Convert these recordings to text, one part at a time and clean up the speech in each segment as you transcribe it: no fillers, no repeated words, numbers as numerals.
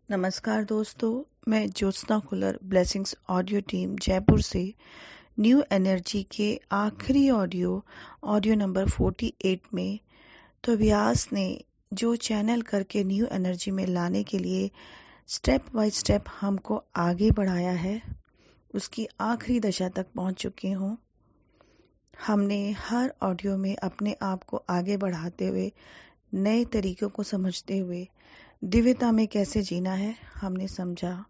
नमस्कार दोस्तों, मैं Jyotsna Khullar blessings audio team Jaipur से न्यू एनर्जी के आखिरी ऑडियो नंबर 48 में तो व्यास ने जो चैनल करके न्यू एनर्जी में लाने के लिए स्टेप बाय स्टेप हमको आगे बढ़ाया है, उसकी आखिरी दशा तक पहुंच चुके हूँ। हमने हर ऑडियो में अपने आप को आगे बढ़ाते हुए, नए तरीकों को समझते हुए दिव्यता में कैसे जीना है हमने समझा।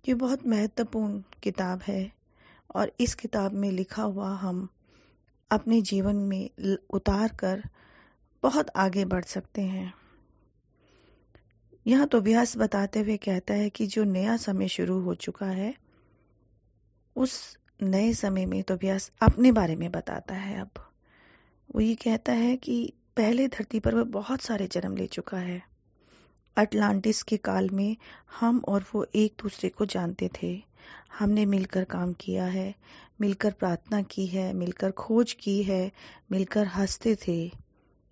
ये बहुत महत्वपूर्ण किताब है और इस किताब में लिखा हुआ हम अपने जीवन में उतार कर बहुत आगे बढ़ सकते हैं। यहाँ तो व्यास बताते हुए कहता है कि जो नया समय शुरू हो चुका है, उस नए समय में तो व्यास अपने बारे में बताता है। अब वो ये कहता है कि पहले धरती पर वह बहुत सारे जन्म ले चुका है। अटलांटिस के काल में हम और वो एक दूसरे को जानते थे। हमने मिलकर काम किया है, मिलकर प्रार्थना की है, मिलकर खोज की है, मिलकर हंसते थे।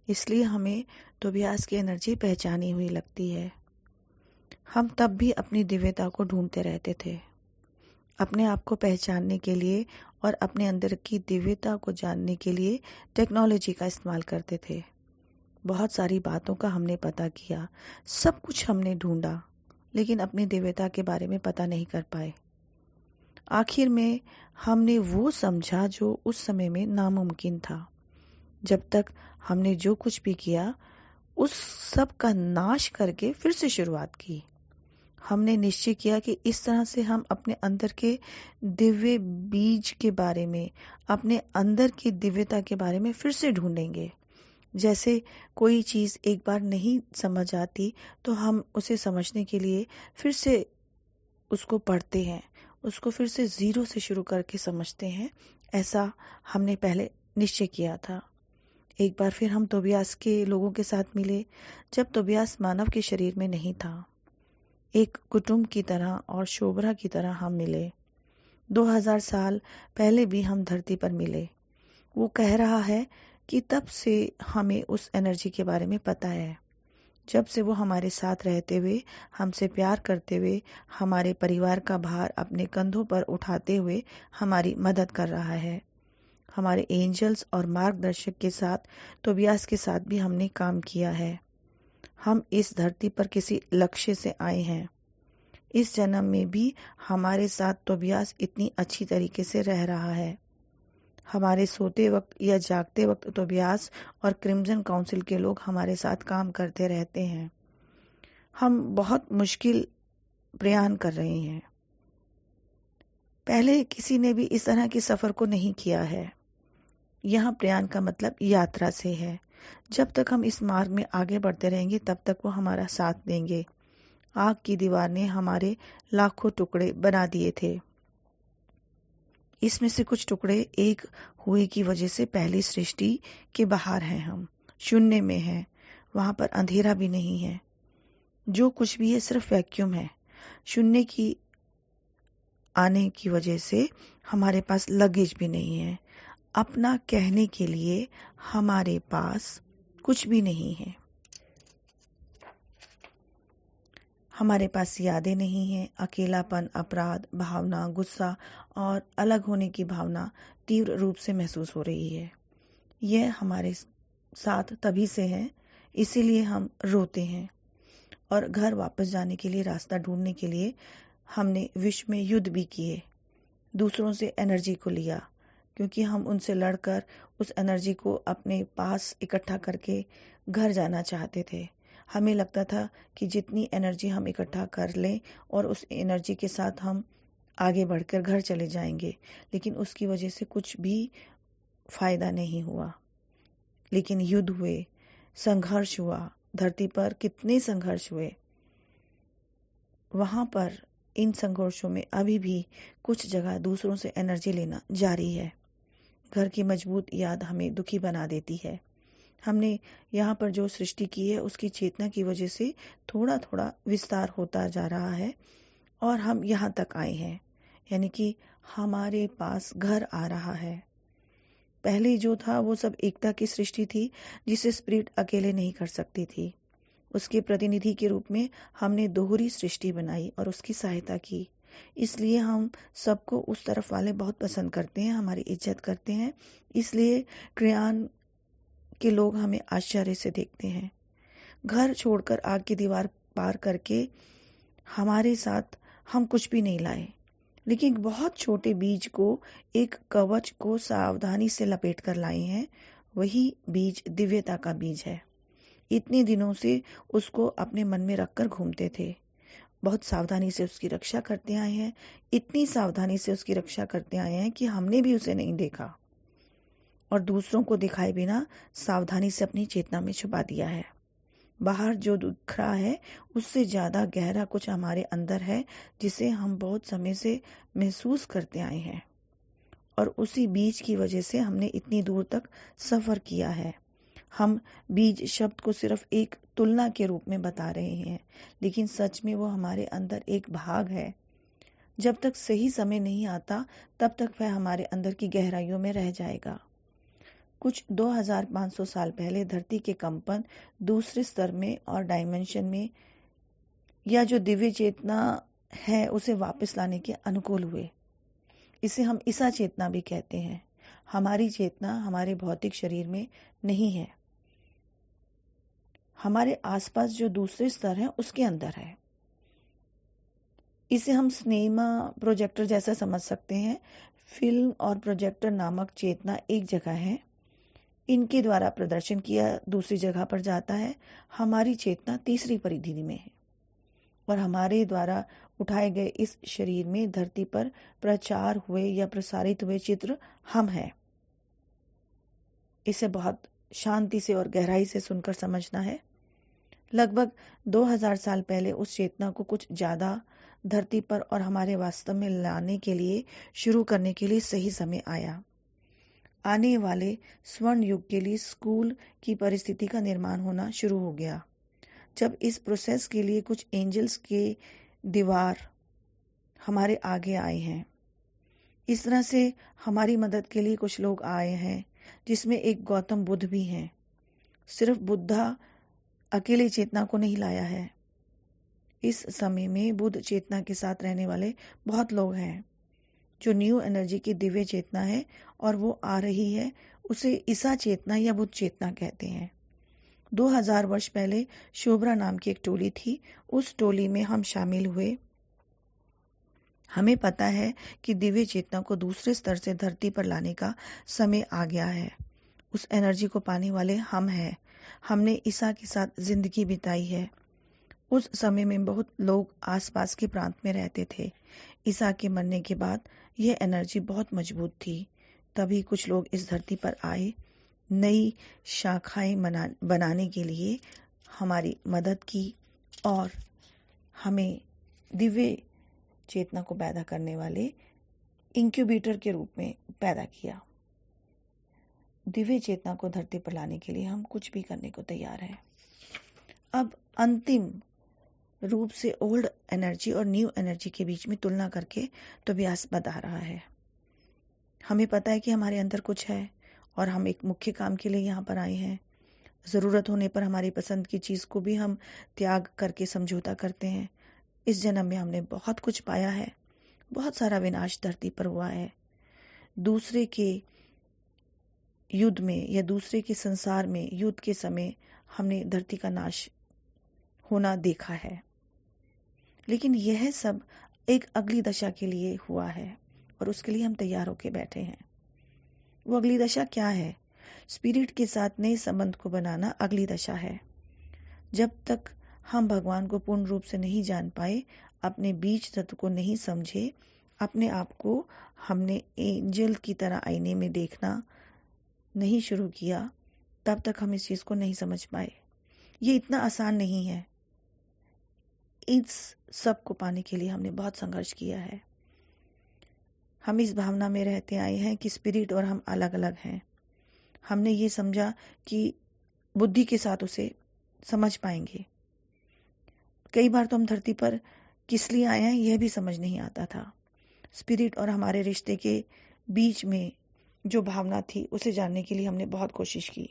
इसलिए हमें तोबियास की एनर्जी पहचानी हुई लगती है। हम तब भी अपनी दिव्यता को ढूंढते रहते थे, अपने आप को पहचानने के लिए और अपने अंदर की दिव्यता को जानने के लिए टेक्नोलॉजी का इस्तेमाल करते थे। बहुत सारी बातों का हमने पता किया, सब कुछ हमने ढूंढा, लेकिन अपनी दिव्यता के बारे में पता नहीं कर पाए। आखिर में हमने वो समझा जो उस समय में नामुमकिन था। जब तक हमने जो कुछ भी किया, उस सब का नाश करके फिर से शुरुआत की। हमने निश्चय किया कि इस तरह से हम अपने अंदर के दिव्य बीज के बारे में, अपने अंदर की दिव्यता के बारे में फिर से ढूंढेंगे। जैसे कोई चीज एक बार नहीं समझ आती तो हम उसे समझने के लिए फिर से उसको पढ़ते हैं, उसको फिर से जीरो से शुरू करके समझते हैं। ऐसा हमने पहले निश्चय किया था। एक बार फिर हम तोबियास के लोगों के साथ मिले, जब तोबियास मानव के शरीर में नहीं था। एक कुटुंब की तरह और शोभरा की तरह हम मिले। 2000 साल पहले भी हम धरती पर मिले। वो कह रहा है कि तब से हमें उस एनर्जी के बारे में पता है। जब से वो हमारे साथ रहते हुए, हमसे प्यार करते हुए, हमारे परिवार का भार अपने कंधों पर उठाते हुए हमारी मदद कर रहा है। हमारे एंजल्स और मार्गदर्शक के साथ, तोबियास के साथ भी हमने काम किया है। हम इस धरती पर किसी लक्ष्य से आए हैं। इस जन्म में भी हमारे साथ तोबियास इतनी अच्छी तरीके से रह रहा है। हमारे सोते वक्त या जागते वक्त तोबियास और क्रिम्सन काउंसिल के लोग हमारे साथ काम करते रहते हैं। हम बहुत मुश्किल प्रयाण कर रहे हैं। पहले किसी ने भी इस तरह के सफर को नहीं किया है। यहाँ प्रयाण का मतलब यात्रा से है। जब तक हम इस मार्ग में आगे बढ़ते रहेंगे, तब तक वो हमारा साथ देंगे। आग की दीवार ने हमारे लाखों टुकड़े बना दिए थे। इसमें से कुछ टुकड़े एक हुए की वजह से पहली सृष्टि के बाहर हैं। हम शून्य में हैं, वहां पर अंधेरा भी नहीं है। जो कुछ भी है सिर्फ वैक्यूम है। शून्य की आने की वजह से हमारे पास लगेज भी नहीं है। अपना कहने के लिए हमारे पास कुछ भी नहीं है। हमारे पास यादें नहीं हैं। अकेलापन, अपराध भावना, गुस्सा और अलग होने की भावना तीव्र रूप से महसूस हो रही है। यह हमारे साथ तभी से है, इसीलिए हम रोते हैं। और घर वापस जाने के लिए रास्ता ढूंढने के लिए हमने विश्व में युद्ध भी किए। दूसरों से एनर्जी को लिया, क्योंकि हम उनसे लड़कर उस एनर्जी को अपने पास इकट्ठा करके घर जाना चाहते थे। हमें लगता था कि जितनी एनर्जी हम इकट्ठा कर लें और उस एनर्जी के साथ हम आगे बढ़कर घर चले जाएंगे, लेकिन उसकी वजह से कुछ भी फायदा नहीं हुआ। लेकिन युद्ध हुए, संघर्ष हुआ। धरती पर कितने संघर्ष हुए। वहां पर इन संघर्षों में अभी भी कुछ जगह दूसरों से एनर्जी लेना जारी है। घर की मजबूत याद हमें दुखी बना देती है। हमने यहाँ पर जो सृष्टि की है, उसकी चेतना की वजह से थोड़ा थोड़ा विस्तार होता जा रहा है और हम यहाँ तक आए हैं, यानी कि हमारे पास घर आ रहा है। पहले जो था वो सब एकता की सृष्टि थी, जिसे स्पिरिट अकेले नहीं कर सकती थी। उसके प्रतिनिधि के रूप में हमने दोहरी सृष्टि बनाई और उसकी सहायता की। इसलिए हम सबको उस तरफ वाले बहुत पसंद करते हैं, हमारी इज्जत करते हैं। इसलिए क्रियान के लोग हमें आश्चर्य से देखते हैं। घर छोड़कर आग की दीवार पार करके हमारे साथ हम कुछ भी नहीं लाए, लेकिन एक बहुत छोटे बीज को, एक कवच को सावधानी से लपेट कर लाए हैं। वही बीज दिव्यता का बीज है। इतने दिनों से उसको अपने मन में रखकर घूमते थे, बहुत सावधानी से उसकी रक्षा करते आए हैं। इतनी सावधानी से उसकी रक्षा करते आए हैं कि हमने भी उसे नहीं देखा और दूसरों को दिखाए बिना सावधानी से अपनी चेतना में छुपा दिया है। बाहर जो दिख रहा है उससे ज्यादा गहरा कुछ हमारे अंदर है, जिसे हम बहुत समय से महसूस करते आए हैं और उसी बीज की वजह से हमने इतनी दूर तक सफर किया है। हम बीज शब्द को सिर्फ एक तुलना के रूप में बता रहे हैं, लेकिन सच में वो हमारे अंदर एक भाग है। जब तक सही समय नहीं आता तब तक वह हमारे अंदर की गहराइयों में रह जाएगा। कुछ 2500 साल पहले धरती के कंपन दूसरे स्तर में और डायमेंशन में, या जो दिव्य चेतना है, उसे वापस लाने के अनुकूल हुए। इसे हम ईसा चेतना भी कहते हैं। हमारी चेतना हमारे भौतिक शरीर में नहीं है, हमारे आसपास जो दूसरे स्तर है उसके अंदर है। इसे हम सिनेमा प्रोजेक्टर जैसा समझ सकते हैं। फिल्म और प्रोजेक्टर नामक चेतना एक जगह है, इनके द्वारा प्रदर्शन किया दूसरी जगह पर जाता है। हमारी चेतना तीसरी परिधि में है और हमारे द्वारा उठाए गए इस शरीर में धरती पर प्रचार हुए या प्रसारित हुए चित्र हम हैं। इसे बहुत शांति से और गहराई से सुनकर समझना है। लगभग 2000 साल पहले उस चेतना को कुछ ज्यादा धरती पर और हमारे वास्तव में लाने के लिए, शुरू करने के लिए सही समय आया। आने वाले स्वर्ण युग के लिए स्कूल की परिस्थिति का निर्माण होना शुरू हो गया। जब इस प्रोसेस के लिए कुछ एंजल्स के दीवार हमारे आगे आए हैं, इस तरह से हमारी मदद के लिए कुछ लोग आए हैं, जिसमें एक गौतम बुद्ध भी हैं। सिर्फ बुद्धा अकेले चेतना को नहीं लाया है। इस समय में बुद्ध चेतना के साथ रहने वाले बहुत लोग हैं, जो न्यू एनर्जी की दिव्य चेतना है और वो आ रही है। उसे ईसा चेतना या बुद्ध चेतना कहते हैं। 2000 वर्ष पहले शोभरा नाम की एक टोली थी। उस टोली में हम शामिल हुए। हमें पता है कि दिव्य चेतना को दूसरे स्तर से धरती पर लाने का समय आ गया है। उस एनर्जी को पाने वाले हम हैं। हमने ईसा के साथ जिंदगी बिताई है। उस समय में बहुत लोग आसपास के प्रांत में रहते थे। ईसा के मरने के बाद यह एनर्जी बहुत मजबूत थी। तभी कुछ लोग इस धरती पर आए, नई शाखाएं बनाने के लिए हमारी मदद की और हमें दिव्य चेतना को पैदा करने वाले इंक्यूबेटर के रूप में पैदा किया। दिव्य चेतना को धरती पर लाने के लिए हम कुछ भी करने को तैयार हैं। अब अंतिम रूप से ओल्ड एनर्जी और न्यू एनर्जी के बीच में तुलना करके तो व्यास बता रहा है। हमें पता है कि हमारे अंदर कुछ है और हम एक मुख्य काम के लिए यहाँ पर आए हैं। जरूरत होने पर हमारी पसंद की चीज को भी हम त्याग करके समझौता करते हैं। इस जन्म में हमने बहुत कुछ पाया है। बहुत सारा विनाश धरती पर हुआ है। दूसरे के युद्ध में या दूसरे के संसार में युद्ध के समय हमने धरती का नाश होना देखा है। लेकिन यह सब एक अगली दशा के लिए हुआ है और उसके लिए हम तैयार होके बैठे हैं। वो अगली दशा क्या है? स्पिरिट के साथ नए संबंध को बनाना अगली दशा है। जब तक हम भगवान को पूर्ण रूप से नहीं जान पाए, अपने बीज तत्व को नहीं समझे, अपने आप को हमने एंजल की तरह आईने में देखना नहीं शुरू किया, तब तक हम इस चीज को नहीं समझ पाए। ये इतना आसान नहीं है। इस सब को पाने के लिए हमने बहुत संघर्ष किया है। हम इस भावना में रहते आए हैं कि स्पिरिट और हम अलग अलग हैं। हमने ये समझा कि बुद्धि के साथ उसे समझ पाएंगे। कई बार तो हम धरती पर किस लिए आए हैं यह भी समझ नहीं आता था। स्पिरिट और हमारे रिश्ते के बीच में जो भावना थी उसे जानने के लिए हमने बहुत कोशिश की।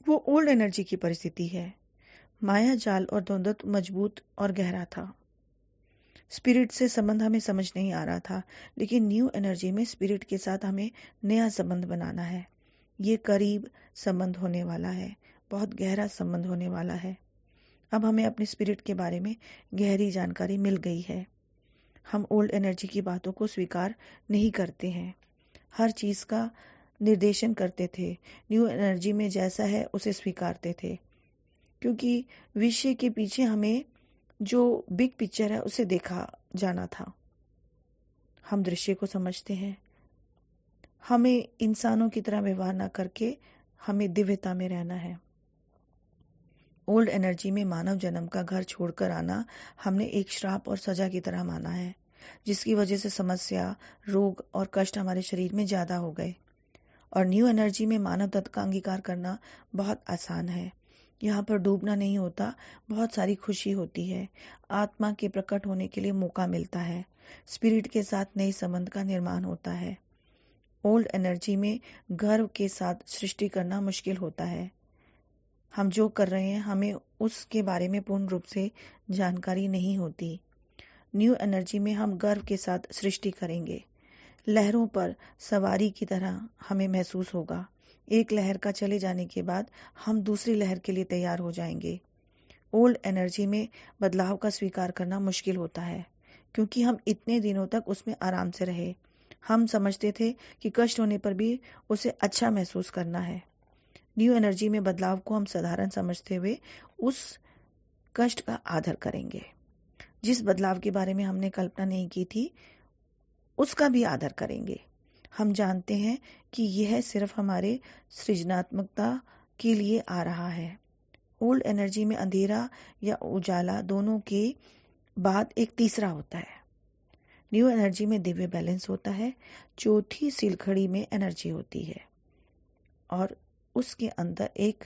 वो ओल्ड एनर्जी की परिस्थिति है। माया जाल और द्वंद्व मजबूत और गहरा था। स्पिरिट से संबंध हमें समझ नहीं आ रहा था, लेकिन न्यू एनर्जी में स्पिरिट के साथ हमें नया संबंध बनाना है। ये करीब संबंध होने वाला है, बहुत गहरा संबंध होने वाला है। अब हमें अपने स्पिरिट के बारे में गहरी जानकारी मिल गई है। हम ओल्ड एनर्जी की बातों को स्वीकार नहीं करते हैं, हर चीज का निर्देशन करते थे। न्यू एनर्जी में जैसा है उसे स्वीकारते थे, क्योंकि विषय के पीछे हमें जो बिग पिक्चर है उसे देखा जाना था। हम दृश्य को समझते हैं। हमें इंसानों की तरह व्यवहार न करके हमें दिव्यता में रहना है। ओल्ड एनर्जी में मानव जन्म का घर छोड़कर आना हमने एक श्राप और सजा की तरह माना है, जिसकी वजह से समस्या, रोग और कष्ट हमारे शरीर में ज्यादा हो गए। और न्यू एनर्जी में मानव तत्व का अंगीकार करना बहुत आसान है। यहाँ पर डूबना नहीं होता, बहुत सारी खुशी होती है। आत्मा के प्रकट होने के लिए मौका मिलता है। स्पिरिट के साथ नए संबंध का निर्माण होता है। ओल्ड एनर्जी में गर्व के साथ सृष्टि करना मुश्किल होता है। हम जो कर रहे हैं हमें उसके बारे में पूर्ण रूप से जानकारी नहीं होती। न्यू एनर्जी में हम गर्व के साथ सृष्टि करेंगे। लहरों पर सवारी की तरह हमें महसूस होगा। एक लहर का चले जाने के बाद हम दूसरी लहर के लिए तैयार हो जाएंगे। ओल्ड एनर्जी में बदलाव का स्वीकार करना मुश्किल होता है, क्योंकि हम इतने दिनों तक उसमें आराम से रहे। हम समझते थे कि कष्ट होने पर भी उसे अच्छा महसूस करना है। न्यू एनर्जी में बदलाव को हम साधारण समझते हुए उस कष्ट का आदर करेंगे। जिस बदलाव के बारे में हमने कल्पना नहीं की थी उसका भी आदर करेंगे। हम जानते हैं कि यह सिर्फ हमारे सृजनात्मकता के लिए आ रहा है। ओल्ड एनर्जी में अंधेरा या उजाला दोनों के बाद एक तीसरा होता है। न्यू एनर्जी में दिव्य बैलेंस होता है। चौथी सिलखड़ी में एनर्जी होती है और उसके अंदर एक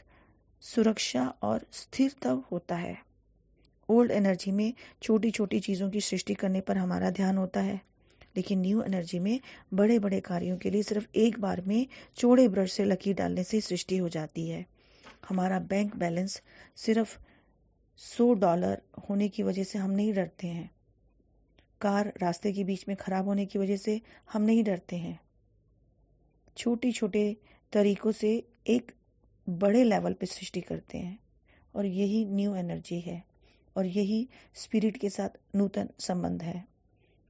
सुरक्षा और स्थिरता होता है। ओल्ड एनर्जी में छोटी छोटी चीजों की सृष्टि करने पर हमारा ध्यान होता है, लेकिन न्यू एनर्जी में बड़े बड़े कार्यों के लिए सिर्फ एक बार में चौड़े ब्रश से लकीर डालने से सृष्टि हो जाती है। हमारा बैंक बैलेंस सिर्फ $100 होने की वजह से हम नहीं डरते हैं। कार रास्ते के बीच में खराब होने की वजह से हम नहीं डरते हैं। छोटे छोटे तरीकों से एक बड़े लेवल पे सृष्टि करते हैं, और यही न्यू एनर्जी है, और यही स्पिरिट के साथ नूतन संबंध है।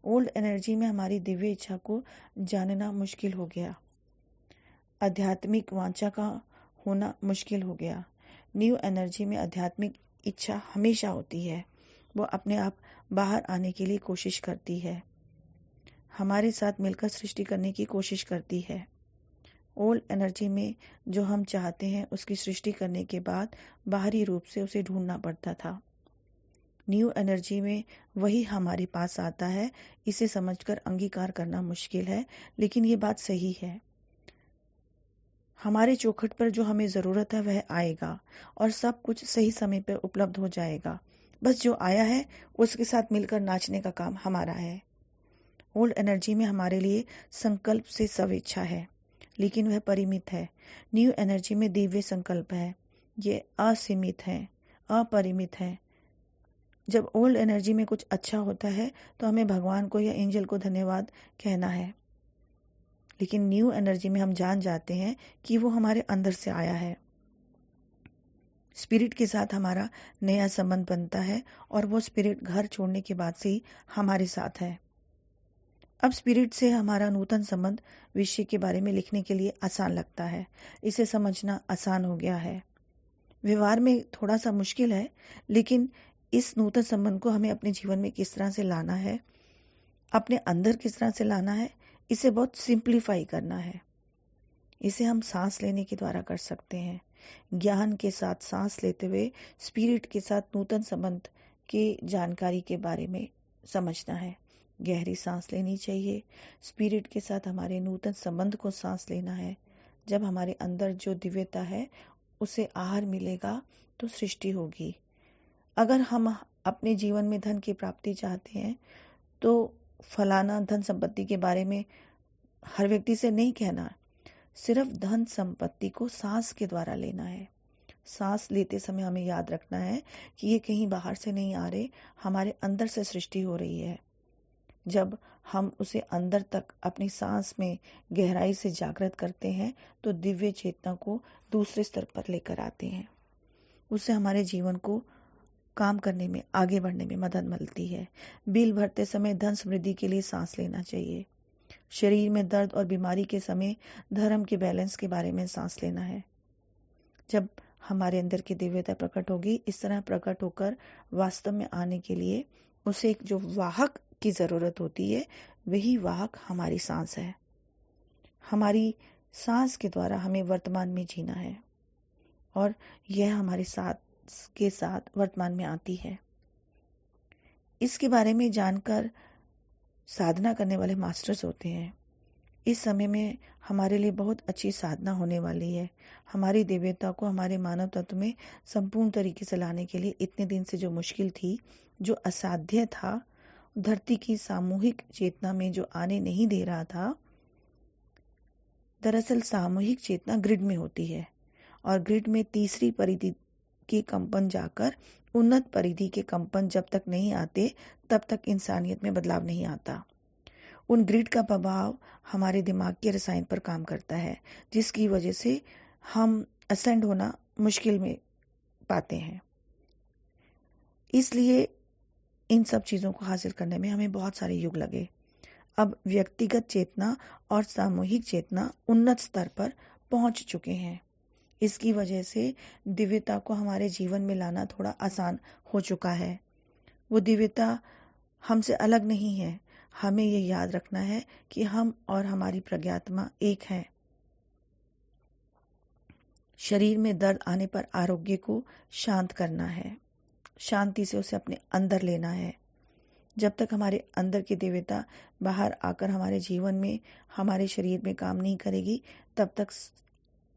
ओल्ड एनर्जी में हमारी दिव्य इच्छा को जानना मुश्किल हो गया। आध्यात्मिक वांछा का होना मुश्किल हो गया। न्यू एनर्जी में आध्यात्मिक इच्छा हमेशा होती है। वो अपने आप बाहर आने के लिए कोशिश करती है, हमारे साथ मिलकर सृष्टि करने की कोशिश करती है। ओल्ड एनर्जी में जो हम चाहते हैं उसकी सृष्टि करने के बाद बाहरी रूप से उसे ढूंढना पड़ता था। न्यू एनर्जी में वही हमारे पास आता है। इसे समझकर अंगीकार करना मुश्किल है, लेकिन ये बात सही है। हमारे चौखट पर जो हमें जरूरत है वह आएगा, और सब कुछ सही समय पर उपलब्ध हो जाएगा। बस जो आया है उसके साथ मिलकर नाचने का काम हमारा है। ओल्ड एनर्जी में हमारे लिए संकल्प से स्वेच्छा है, लेकिन वह परिमित है। न्यू एनर्जी में दिव्य संकल्प है। ये असीमित है, अपरिमित है। जब ओल्ड एनर्जी में कुछ अच्छा होता है तो हमें भगवान को या एंजल को धन्यवाद कहना है, लेकिन न्यू एनर्जी में हम जान जाते हैं कि वो हमारे अंदर से आया है। स्पिरिट के साथ हमारा नया संबंध बनता है, और वो स्पिरिट घर छोड़ने के बाद से ही हमारे साथ है। अब स्पिरिट से हमारा नूतन संबंध विषय के बारे में लिखने के लिए आसान लगता है। इसे समझना आसान हो गया है। व्यवहार में थोड़ा सा मुश्किल है, लेकिन इस नूतन संबंध को हमें अपने जीवन में किस तरह से लाना है, अपने अंदर किस तरह से लाना है, इसे बहुत सिंप्लीफाई करना है। इसे हम सांस लेने के द्वारा कर सकते हैं। ज्ञान के साथ सांस लेते हुए स्पिरिट के साथ नूतन संबंध की जानकारी के बारे में समझना है। गहरी सांस लेनी चाहिए। स्पिरिट के साथ हमारे नूतन संबंध को सांस लेना है। जब हमारे अंदर जो दिव्यता है उसे आहार मिलेगा तो सृष्टि होगी। अगर हम अपने जीवन में धन की प्राप्ति चाहते हैं तो फलाना धन संपत्ति के बारे में हर व्यक्ति से नहीं कहना, सिर्फ धन संपत्ति को सांस के द्वारा लेना है। सांस लेते समय हमें याद रखना है कि ये कहीं बाहर से नहीं आ रहे, हमारे अंदर से सृष्टि हो रही है। जब हम उसे अंदर तक अपनी सांस में गहराई से जागृत करते हैं तो दिव्य चेतना को दूसरे स्तर पर लेकर आते हैं। उससे हमारे जीवन को काम करने में, आगे बढ़ने में मदद मिलती है। बिल भरते समय धन समृद्धि के लिए सांस लेना चाहिए। शरीर में दर्द और बीमारी के समय धर्म के बैलेंस के बारे में सांस लेना है। जब हमारे अंदर की दिव्यता प्रकट होगी, इस तरह प्रकट होकर वास्तव में आने के लिए उसे एक जो वाहक की जरूरत होती है, वही वाहक हमारी सांस है। हमारी सांस के द्वारा हमें वर्तमान में जीना है और यह हमारी सांस के साथ वर्तमान में आती है। इसके बारे में जानकर साधना करने वाले मास्टर्स होते हैं। इस समय में हमारे लिए बहुत अच्छी साधना होने वाली है। हमारी दिव्यता को हमारे मानव तत्व में संपूर्ण तरीके से लाने के लिए इतने दिन से जो मुश्किल थी, जो असाध्य था, धरती की सामूहिक चेतना में जो आने नहीं दे रहा था, दरअसल सामूहिक चेतना ग्रिड में होती है और ग्रिड में तीसरी परिधि के कंपन जाकर उन्नत परिधि के कंपन जब तक नहीं आते तब तक इंसानियत में बदलाव नहीं आता। उन ग्रिड का प्रभाव हमारे दिमाग के रसायन पर काम करता है, जिसकी वजह से हम असेंड होना मुश्किल में पाते हैं। इसलिए इन सब चीजों को हासिल करने में हमें बहुत सारे युग लगे। अब व्यक्तिगत चेतना और सामूहिक चेतना उन्नत स्तर पर पहुंच चुके हैं। इसकी वजह से दिव्यता को हमारे जीवन में लाना थोड़ा आसान हो चुका है। वो दिव्यता हमसे अलग नहीं है। हमें ये याद रखना है कि हम और हमारी प्रज्ञात्मा एक है। शरीर में दर्द आने पर आरोग्य को शांत करना है, शांति से उसे अपने अंदर लेना है। जब तक हमारे अंदर की दिव्यता बाहर आकर हमारे जीवन में, हमारे शरीर में काम नहीं करेगी, तब तक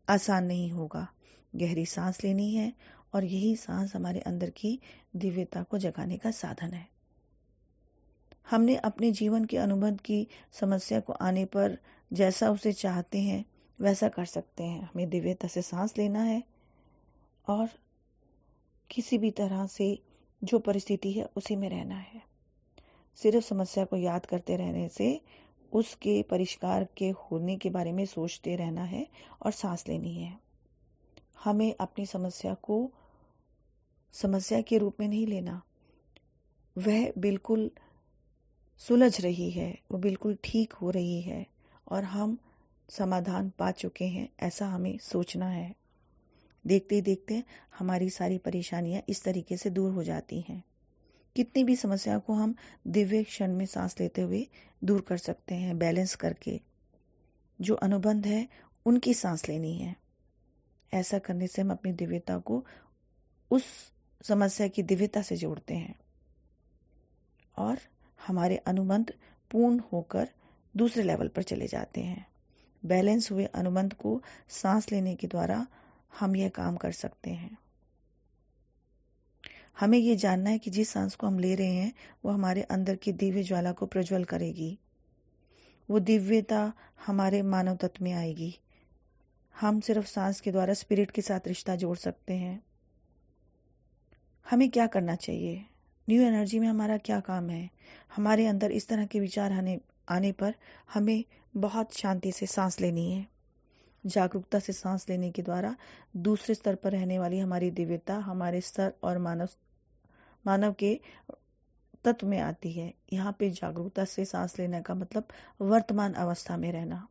आसान नहीं होगा। गहरी सांस लेनी है और यही सांस हमारे अंदर की दिव्यता को जगाने का साधन है। हमने अपने जीवन के अनुबंध की समस्या को आने पर जैसा उसे चाहते हैं वैसा कर सकते हैं। हमें दिव्यता से सांस लेना है और किसी भी तरह से जो परिस्थिति है उसी में रहना है। सिर्फ समस्या को याद करते रहने से उसके परिष्कार के होने के बारे में सोचते रहना है और सांस लेनी है। हमें अपनी समस्या को समस्या के रूप में नहीं लेना। वह बिल्कुल सुलझ रही है, वो बिल्कुल ठीक हो रही है और हम समाधान पा चुके हैं, ऐसा हमें सोचना है। देखते ही देखते हमारी सारी परेशानियां इस तरीके से दूर हो जाती हैं। कितनी भी समस्या को हम दिव्य क्षण में सांस लेते हुए दूर कर सकते हैं, बैलेंस करके। जो अनुबंध है उनकी सांस लेनी है। ऐसा करने से हम अपनी दिव्यता को उस समस्या की दिव्यता से जोड़ते हैं और हमारे अनुबंध पूर्ण होकर दूसरे लेवल पर चले जाते हैं। बैलेंस हुए अनुबंध को सांस लेने के द्वारा हम यह काम कर सकते हैं। हमें यह जानना है कि जिस सांस को हम ले रहे हैं वो हमारे अंदर की दिव्य ज्वाला को प्रज्वल करेगी। वो दिव्यता हमारे मानव तत्व में आएगी। हम सिर्फ सांस के द्वारा स्पिरिट के साथ रिश्ता जोड़ सकते हैं। हमें क्या करना चाहिए? न्यू एनर्जी में हमारा क्या काम है? हमारे अंदर इस तरह के विचार आने पर हमें बहुत शांति से सांस लेनी है। जागरूकता से सांस लेने के द्वारा दूसरे स्तर पर रहने वाली हमारी दिव्यता हमारे स्तर और मानव के तत्व में आती है। यहाँ पे जागरूकता से सांस लेने का मतलब वर्तमान अवस्था में रहना।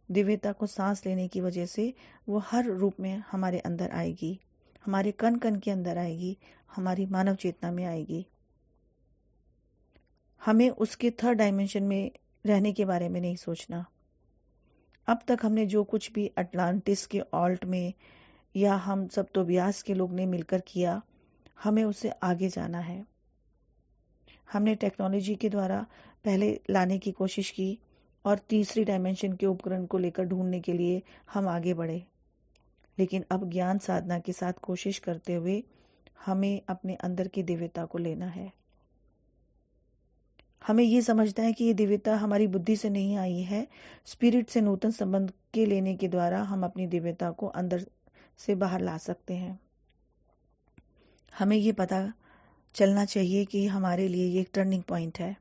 दिव्यता को सांस लेने की वजह से वो हर रूप में हमारे अंदर आएगी, हमारे कण कण के अंदर आएगी, हमारी मानव चेतना में आएगी। हमें उसके थर्ड डायमेंशन में रहने के बारे में नहीं सोचना। अब तक हमने जो कुछ भी अटलांटिस के ऑल्ट में या हम सब तो व्यास के लोग ने मिलकर किया, हमें उससे आगे जाना है। हमने टेक्नोलॉजी के द्वारा पहले लाने की कोशिश की और तीसरी डायमेंशन के उपकरण को लेकर ढूंढने के लिए हम आगे बढ़े, लेकिन अब ज्ञान साधना के साथ कोशिश करते हुए हमें अपने अंदर की दिव्यता को लेना है। हमें ये समझना है कि ये दिव्यता हमारी बुद्धि से नहीं आई है। स्पिरिट से नूतन संबंध के लेने के द्वारा हम अपनी दिव्यता को अंदर से बाहर ला सकते हैं। हमें ये पता चलना चाहिए कि हमारे लिए ये एक टर्निंग पॉइंट है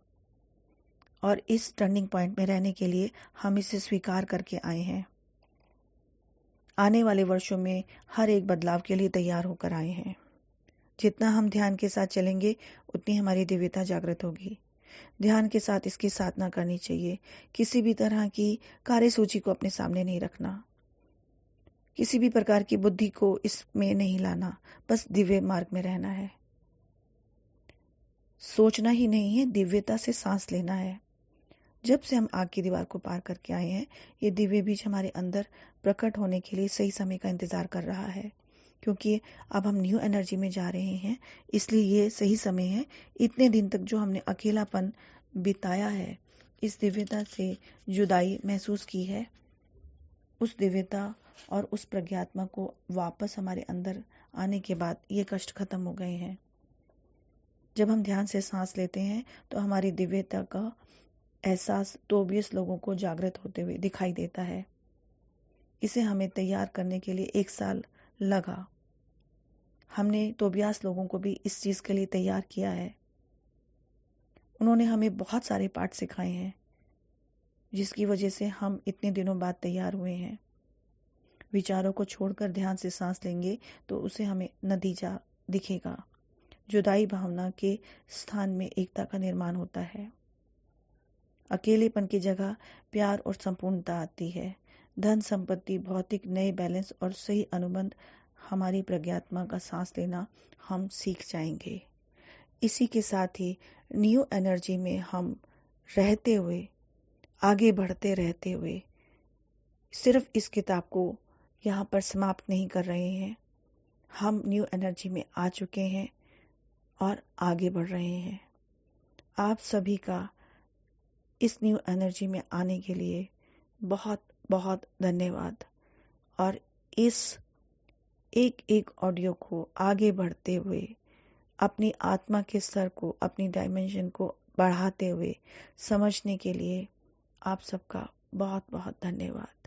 और इस टर्निंग पॉइंट में रहने के लिए हम इसे स्वीकार करके आए हैं। आने वाले वर्षों में हर एक बदलाव के लिए तैयार होकर आए हैं। जितना हम ध्यान के साथ चलेंगे उतनी हमारी दिव्यता जागृत होगी। ध्यान के साथ इसकी साधना करनी चाहिए। किसी भी तरह की कार्य सूची को अपने सामने नहीं रखना, किसी भी प्रकार की बुद्धि को इसमें नहीं लाना, बस दिव्य मार्ग में रहना है। सोचना ही नहीं है, दिव्यता से सांस लेना है। जब से हम आग की दीवार को पार करके आए हैं, ये दिव्य बीज हमारे अंदर प्रकट होने के लिए सही समय का इंतजार कर रहा है, क्योंकि अब हम न्यू एनर्जी में जा रहे हैं। इसलिए ये सही समय है। इतने दिन तक जो हमने अकेलापन बिताया है, इस दिव्यता से जुदाई महसूस की है, उस दिव्यता और उस प्रज्ञात्मा को वापस हमारे अंदर आने के बाद ये कष्ट खत्म हो गए हैं। जब हम ध्यान से सांस लेते हैं तो हमारी दिव्यता का एहसास तोबियस लोगों को जागृत होते हुए दिखाई देता है। इसे हमें तैयार करने के लिए 1 साल लगा। हमने तोबियास लोगों को भी इस चीज के लिए तैयार किया है। उन्होंने हमें बहुत सारे पाठ सिखाए हैं, जिसकी वजह से हम इतने दिनों बाद तैयार हुए हैं। विचारों को छोड़कर ध्यान से सांस लेंगे तो उसे हमें नतीजा दिखेगा। जुदाई भावना के स्थान में एकता का निर्माण होता है। अकेलेपन की जगह प्यार और संपूर्णता आती है। धन संपत्ति, भौतिक नए बैलेंस और सही अनुबंध हमारी प्रज्ञात्मा का सांस लेना हम सीख जाएंगे। इसी के साथ ही न्यू एनर्जी में हम रहते हुए, आगे बढ़ते रहते हुए सिर्फ इस किताब को यहाँ पर समाप्त नहीं कर रहे हैं। हम न्यू एनर्जी में आ चुके हैं और आगे बढ़ रहे हैं। आप सभी का इस न्यू एनर्जी में आने के लिए बहुत बहुत धन्यवाद। और इस एक एक ऑडियो को आगे बढ़ते हुए अपनी आत्मा के स्तर को, अपनी डायमेंशन को बढ़ाते हुए समझने के लिए आप सबका बहुत बहुत धन्यवाद।